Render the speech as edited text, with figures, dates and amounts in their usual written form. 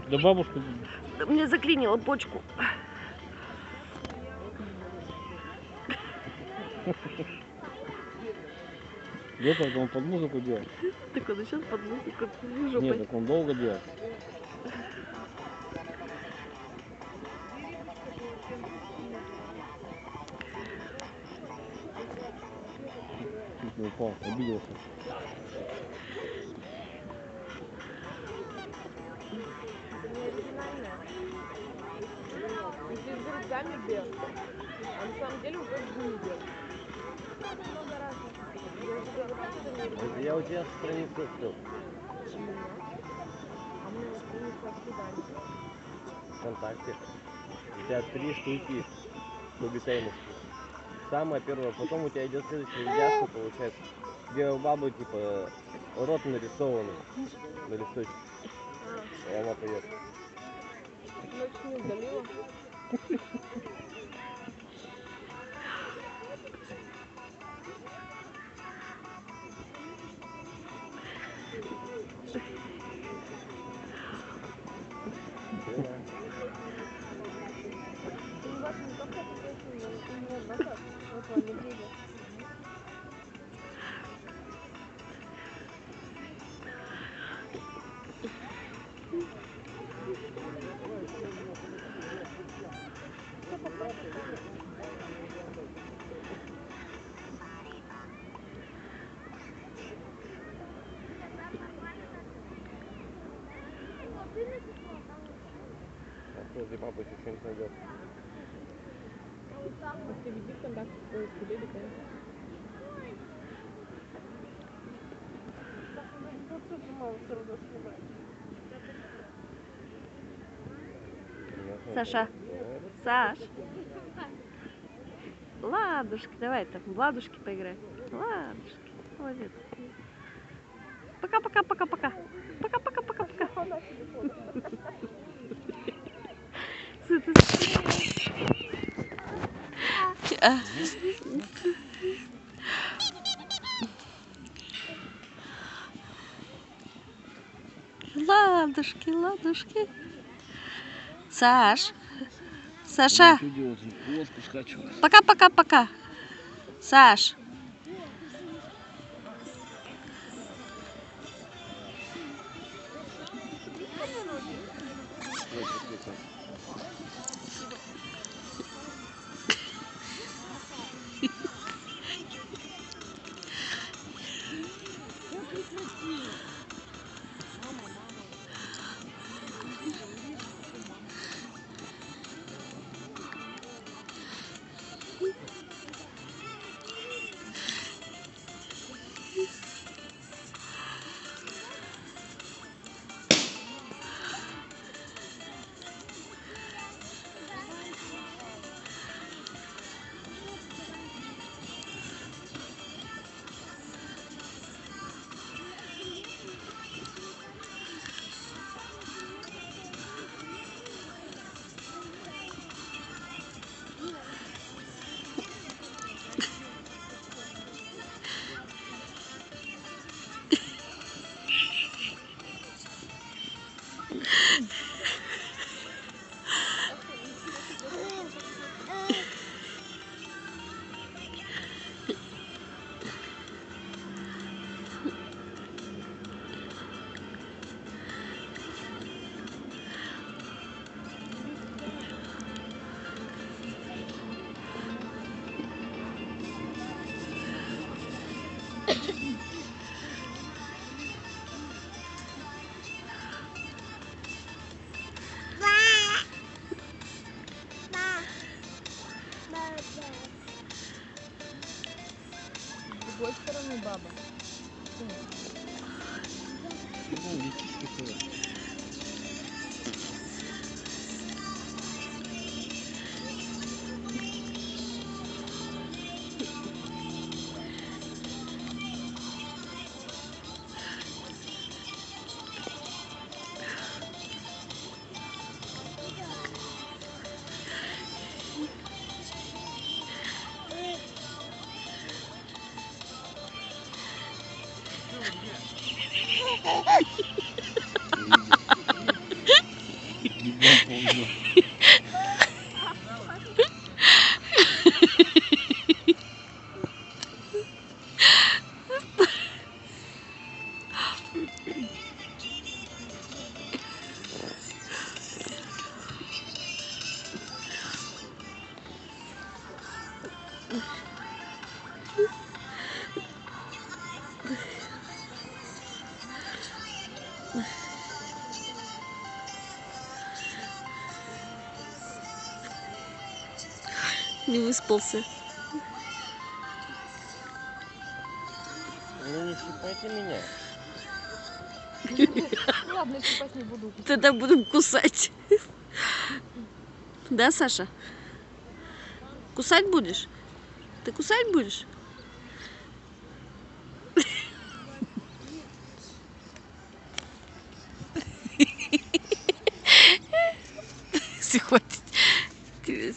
Да бабушка. Да мне заклинило почку. Где-то он под музыку делал. Так он сейчас под музыку Нет, жопой. так он долго делал. Чуть не упал, обиделся. Здесь грудями бел, а на самом деле уже будет. Это я у тебя страницу открыл. А мне на страницу откуда? ВКонтакте. У тебя 3 штуки кубитейных. Самая первая, потом у тебя идет следующая видяшка, получается, где у бабы типа рот нарисованный на листочке. И она поет. Ночь не удалила. Возле папы еще что-нибудь найдет. Переведи в контакт тебе битен. Саша. Саш. Ладушки, давай там в ладушки поиграй. Ладушки. Молодец. Пока-пока-пока-пока. Пока-пока-пока-пока. Ладушки, ладушки. Саш. Саша. Пока-пока-пока. Саш. С другой стороны баба. Не выспался. Ну не щипайте меня. Ну ладно, щипать не буду. Тогда будем кусать. Да, Саша? Кусать будешь? Ты кусать будешь? Хватит.